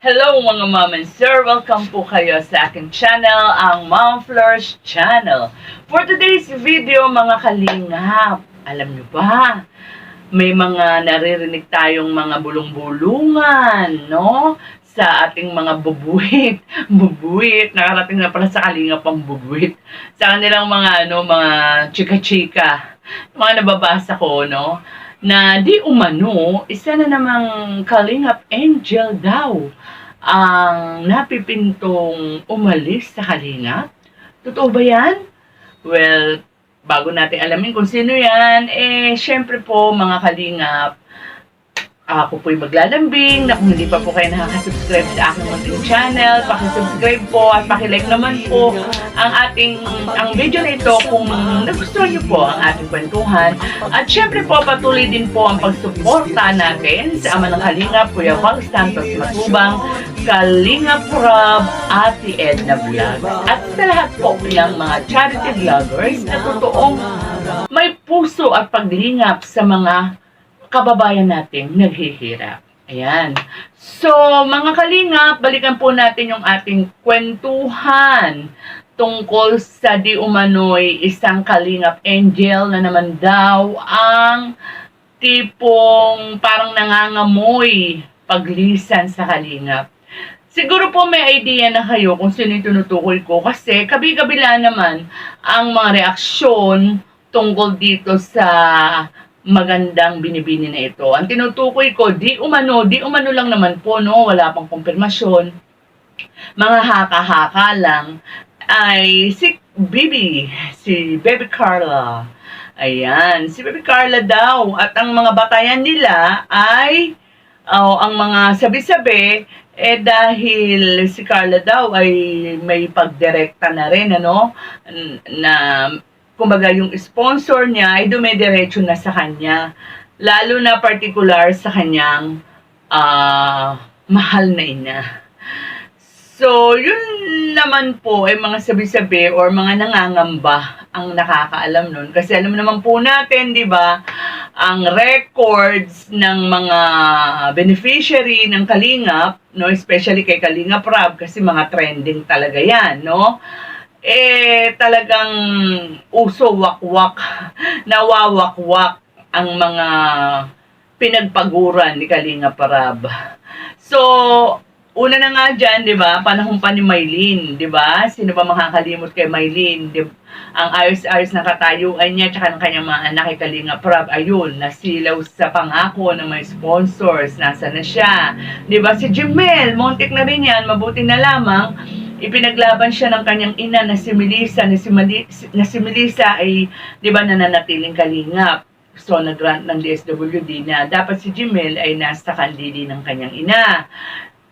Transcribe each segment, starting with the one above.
Hello mga mom and sir! Welcome po kayo sa aking channel, ang Mom Flourish Channel. For today's video mga kalingap, alam nyo ba, may mga naririnig tayong mga bulong-bulungan, no? Sa ating mga bubuwit. Bubuwit, nakarating na pala sa kalingap ang bubuwit. Sa kanilang mga chika-chika. Mga nababasa ko, no? Na di umano, isa na namang Kalingap Angel daw ang napipintong umalis sa Kalingap. Totoo ba yan? Well, bago natin alamin kung sino yan, syempre po mga Kalingap, ako po'y maglalambing na kung hindi pa po kayo nakaka-subscribe sa aking munting channel, pakisubscribe po at pakilike naman po ang video na ito kung nagustuhan niyo po ang ating kwentuhan. At syempre po, patuloy din po ang pagsuporta natin sa ama ng Kalingap, Kuya Val Santos Matubang, Kalingap Rob, Ate Edna Vlog, at sa lahat po ng mga charity vloggers na totoong may puso at paglingap sa mga kababayan nating naghihirap. Ayan. So, mga kalingap, balikan po natin yung ating kwentuhan tungkol sa di umano'y isang Kalingap Angel na naman daw ang tipong parang nangangamoy paglisan sa Kalingap. Siguro po may idea na kayo kung sino yung tinutukoy ko kasi kabi-kabila naman ang mga reaksyon tungkol dito sa magandang binibini na ito. Ang tinutukoy ko, di umano lang naman po, no? Wala pang kumpirmasyon. Mga haka-haka lang ay si Baby Carla. Ayan, si Baby Carla daw. At ang mga batayan nila ay, ang mga sabi-sabi, dahil si Carla daw ay may pagdirekta na rin, ano, na kumbaga yung sponsor niya ay dumediretso na sa kanya. Lalo na particular sa kanyang mahal na ina. So, yun naman po ay mga sabi-sabi or mga nangangamba ang nakakaalam nun. Kasi alam naman po natin, di ba, ang records ng mga beneficiary ng Kalingap, no, especially kay Kalingap Rob, kasi mga trending talaga yan, no? Talagang uso wakwak, nawawakwak ang mga pinagpaguran ni Kalingap Rob. So, una na nga dyan, di ba, panahon pa ni Maylene, di ba? Sino ba makakalimot kay Maylene? Ang ayos-ayos na katayuan niya tsaka ng kanyang mga anak kay Kalingap Rob, ayun, nasilaw sa pangako ng may sponsors, nasa na siya. Di ba? Si Jimel, montik na rin yan, mabuti na lamang, ipinaglaban siya ng kanyang ina na si Melissa, na si Melissa ay, di ba, nananatiling Kalingap. So, nag-grant ng DSWD na dapat si Jimel ay nasa kandili ng kanyang ina.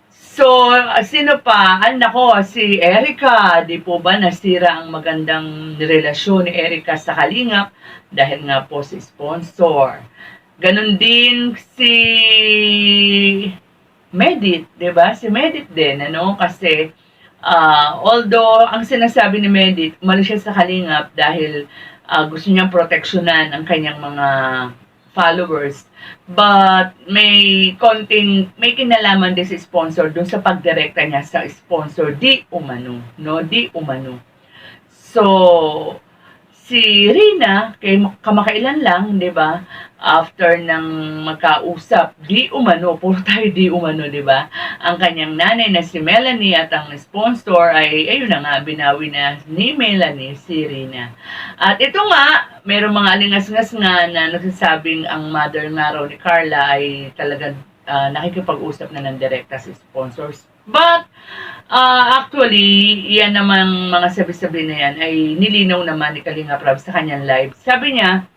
So, sino pa? Nako, si Erica. Di po ba nasira ang magandang relasyon ni Erica sa Kalingap dahil nga po si sponsor. Ganon din si Medit, di ba? Si Medit din, ano? Kasi, although ang sinasabi ni Medit, umalis siya sa Kalingap dahil gusto niyang proteksyonan ang kanyang mga followers. But may kinalaman din si sponsor dun sa pagdirekta niya sa sponsor, di umano, no? Di umano. So, si Rina, kamakailan lang, di ba? After ng magkausap, di umano, puro tayo di umano, di ba? Ang kanyang nanay na si Melanie at ang sponsor ay, ayun na nga, binawi na ni Melanie si Rina. At ito nga, mayroong mga alingas-ngas nga na nagsasabing ang mother nga raw ni Carla ay talagang nakikipag-usap na ng direkta sa sponsors. But, actually, yan namang mga sabi-sabi na yan ay nilinaw naman ni Kalingap Rob sa kanyang live. Sabi niya,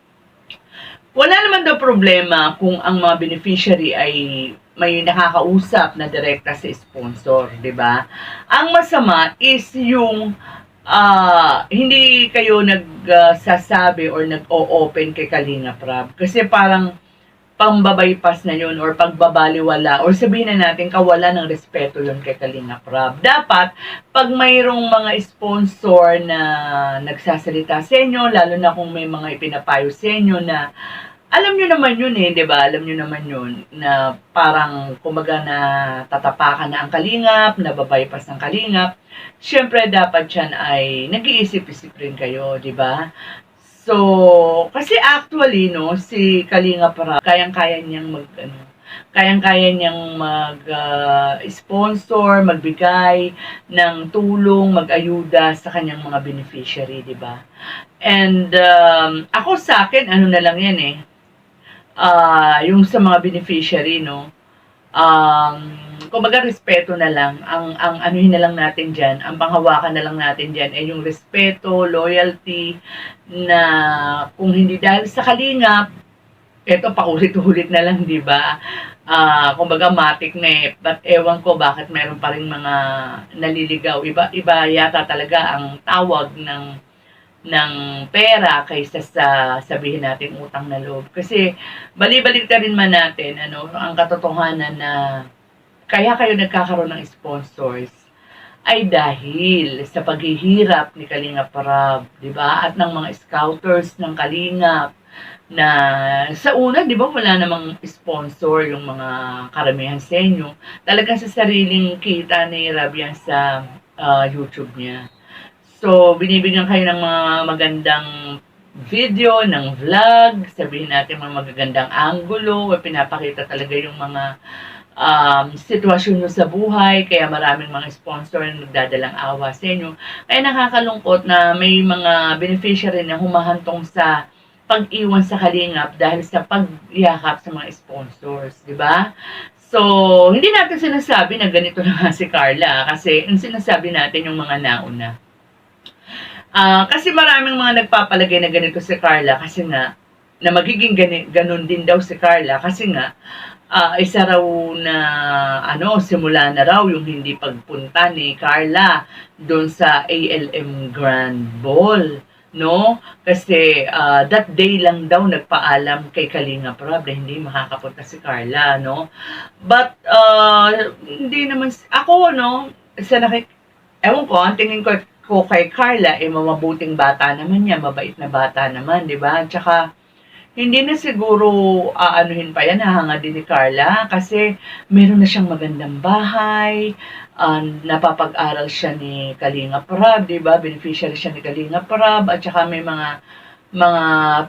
wala naman daw problema kung ang mga beneficiary ay may nakakausap na direkta sa sponsor, di ba? Ang masama is yung hindi kayo nagsasabi or nag-o-open kay Kalingap Rob. Kasi parang pambabaypas na yun or pagbabaliwala or sabihin na natin kawalan ng respeto yun kay Kalingap Rob. Dapat, pag mayroong mga sponsor na nagsasalita sa inyo, lalo na kung may mga ipinapayo sa inyo na alam nyo naman yun eh, di ba? Alam nyo naman yun na parang kumbaga na tatapakan na ang kalingap, na babypass ang kalingap. Siyempre dapat yan ay nag-iisip-isip rin kayo, di ba? So, kasi actually, no, si Kalinga para kayang-kaya niyang kayang-kaya niyang sponsor, magbigay ng tulong, mag-ayuda sa kanyang mga beneficiary, di ba? And ako sa akin, ano na lang yan eh, yung sa mga beneficiary, no, kumbaga respeto na lang, ang anuhin na lang natin dyan, ang panghawakan na lang natin dyan ay yung respeto, loyalty, na kung hindi dahil sa kalingap, eto paulit-ulit na lang, di ba? Kumbaga matik na eh, but ewan ko bakit meron pa rin mga naliligaw. Iba yata talaga ang tawag ng pera kaysa sa sabihin natin utang na loob. Kasi bali-balik ka rin man natin, ang katotohanan na kaya kayo nagkakaroon ng sponsors ay dahil sa paghihirap ni Kalingap Rab, di ba? At ng mga scouters ng Kalingap na sa una, di ba, wala namang sponsor yung mga karamihan sa inyo. Talagang sa sariling kita ni Rab yan sa YouTube niya. So, binibigyan kayo ng mga magandang video, ng vlog, sabihin natin mga magagandang angulo, pinapakita talaga yung mga sitwasyon nyo sa buhay, kaya maraming mga sponsor na nagdadalang awa sa inyo. Kaya nakakalungkot na may mga beneficiary na humahantong sa pag-iwan sa kalingap dahil sa pagyakap sa mga sponsors, di ba? So, hindi natin sinasabi na ganito na nga si Carla, kasi ang sinasabi natin yung mga nauna. Kasi maraming mga nagpapalagay na ganito si Carla kasi nga, na magiging ganun din daw si Carla kasi nga, isa raw na, simula na raw yung hindi pagpunta ni Carla doon sa ALM Grand Ball, no? Kasi that day lang daw nagpaalam kay Kalinga Prab na hindi makakapunta si Carla, no? But, hindi naman, ako, no, ewan ko, ang tingin ko kay Carla, mamabuting bata naman niya, mabait na bata naman, di ba? Tsaka, hindi na siguro aanuhin pa yan, hahanga din ni Carla, kasi meron na siyang magandang bahay, napapag-aral siya ni Kalinga Prab, di ba? Beneficiary siya ni Kalinga Prab, at saka may mga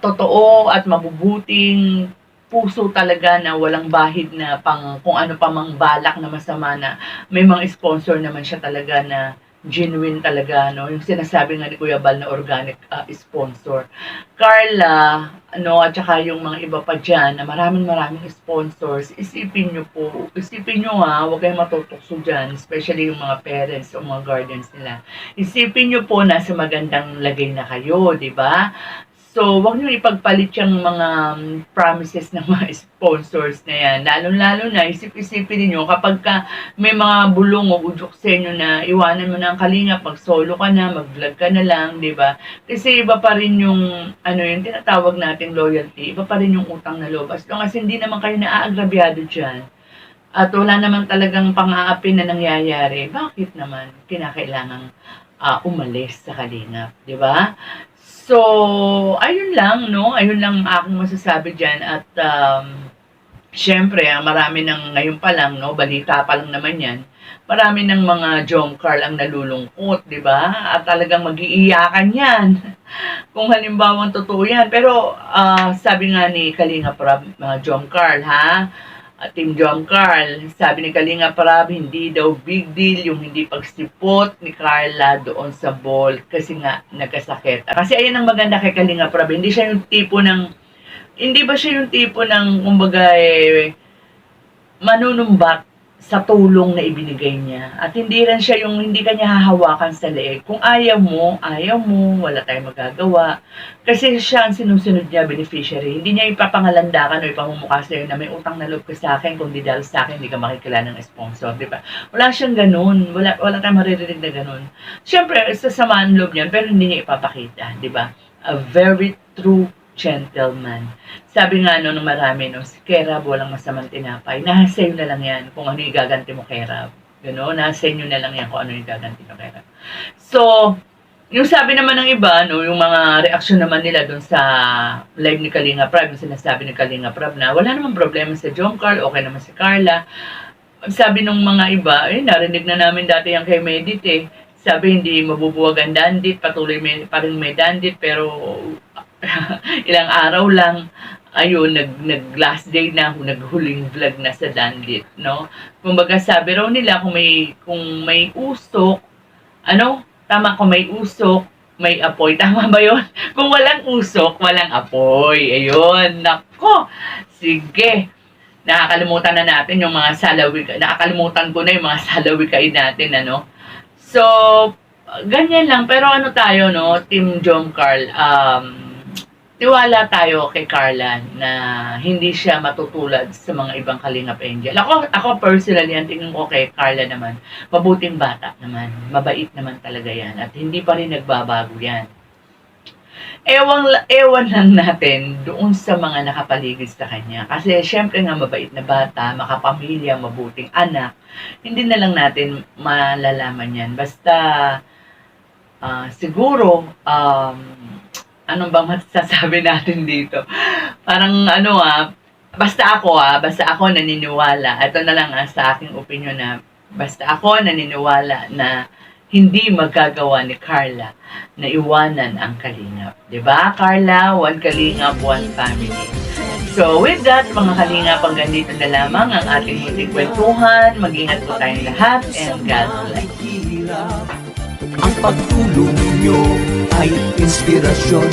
totoo at mabubuting puso talaga na walang bahid na pang kung ano pa mang balak na masama na may mga sponsor naman siya talaga na genuine talaga, no? Yung sinasabi nga ni Kuya Bal na organic sponsor. Carla, at saka yung mga iba pa dyan na maraming sponsors, isipin nyo huwag kayong matutukso dyan, especially yung mga parents o mga guardians nila. Isipin nyo po nasa magandang lagay na kayo, di ba? So, huwag niyo ipagpalit yung mga promises ng mga sponsors na yan. Lalo-lalo na, isip-isipin niyo kapag may mga bulong o udyok sa inyo na iwanan mo na ang kalingap, mag-solo ka na, mag-vlog ka na lang, di ba? Kasi iba pa rin yung, yung tinatawag nating loyalty, iba pa rin yung utang na loob. As long as hindi naman kayo naaagrabyado dyan, at wala naman talagang pang-aapin na nangyayari, bakit naman kinakailangang umalis sa kalingap, di ba? So, ayun lang, no? Ayun lang aking masasabi dyan. At, syempre, marami ng ngayon pa lang, no? Balita pa lang naman yan. Marami ng mga Jomcar ang nalulungkot, di ba? At talagang mag-iiyakan yan. Kung halimbawa totoo yan. Pero, sabi nga ni Kalinga Prab, Jomcar, ha? Team John Carl, sabi ni Kalinga Prab, hindi daw big deal yung hindi pagsipot ni Carla doon sa ball kasi nga nagkasakit. Kasi ayan ang maganda kay Kalinga Prab, hindi ba siya yung tipo ng kumbaga manunumbat sa tulong na ibinigay niya. At hindi rin siya yung hindi kanya hahawakan sa leeg. Kung ayaw mo, wala tayong magagawa. Kasi siya ang sinusunod niya, beneficiary. Hindi niya ipapangalandakan o ipamumukha sa'yo na may utang na loob ka sa akin, kung di dahil sa akin, hindi ka makikilala ng sponsor, di ba? Wala siyang ganun. Wala tayong maririnig na ganun. Siyempre, sasamaan loob niyan, pero hindi niya ipapakita, di ba? A very true gentleman. Sabi nga ng marami, si Kerab walang masamang tinapay. Nasa iyo na lang yan kung ano yung gaganti mo, Kerab. Nasa inyo na lang yan kung ano yung gaganti mo, Kerab. So, yung sabi naman ng iba, no, yung mga reaksyon naman nila dun sa live ni Kalinga Prab, yung sinasabi ni Kalinga Prab na wala namang problema sa John Carl, okay naman si Carla. Sabi ng mga iba, narinig na namin dati yung kay Medit eh. Sabi hindi mabubuwag ang dandit, patuloy pa rin may dandit, pero ilang araw lang, ayun, nag last day na, naghuling vlog na sa dandit, no? Kumbaga sabi raw nila kung may usok, ano, tama, kung may usok, may apoy. Tama ba yun? Kung walang usok, walang apoy. Ayun, nako. Sige. Nakakalimutan na natin yung mga salawik. Nakakalimutan ko na yung mga salawikain natin, ano. So, ganyan lang. Pero ano tayo, no, Team John Carl, tiwala tayo kay Carla na hindi siya matutulad sa mga ibang Kalingap Angel. Ako personally, ang tingin ko kay Carla naman, mabuting bata naman, mabait naman talaga yan, at hindi pa rin nagbabago yan. Ewan lang natin doon sa mga nakapaligid sa kanya. Kasi syempre nga mabait na bata, makapamilya, mabuting anak, hindi na lang natin malalaman yan. Basta, siguro, anong bang masasabi natin dito? Parang basta ako naniniwala. Ito na lang sa aking opinion na basta ako naniniwala na hindi magagawa ni Carla na iwanan ang Kalingap. 'Di ba, Carla? One Kalingap, one family. So, with that, mga Kalingap, hanggang dito na lamang ang ating munting kwentuhan. Mag-ingat po tayong lahat, and God bless. Ang pagtulong nyo ay inspirasyon.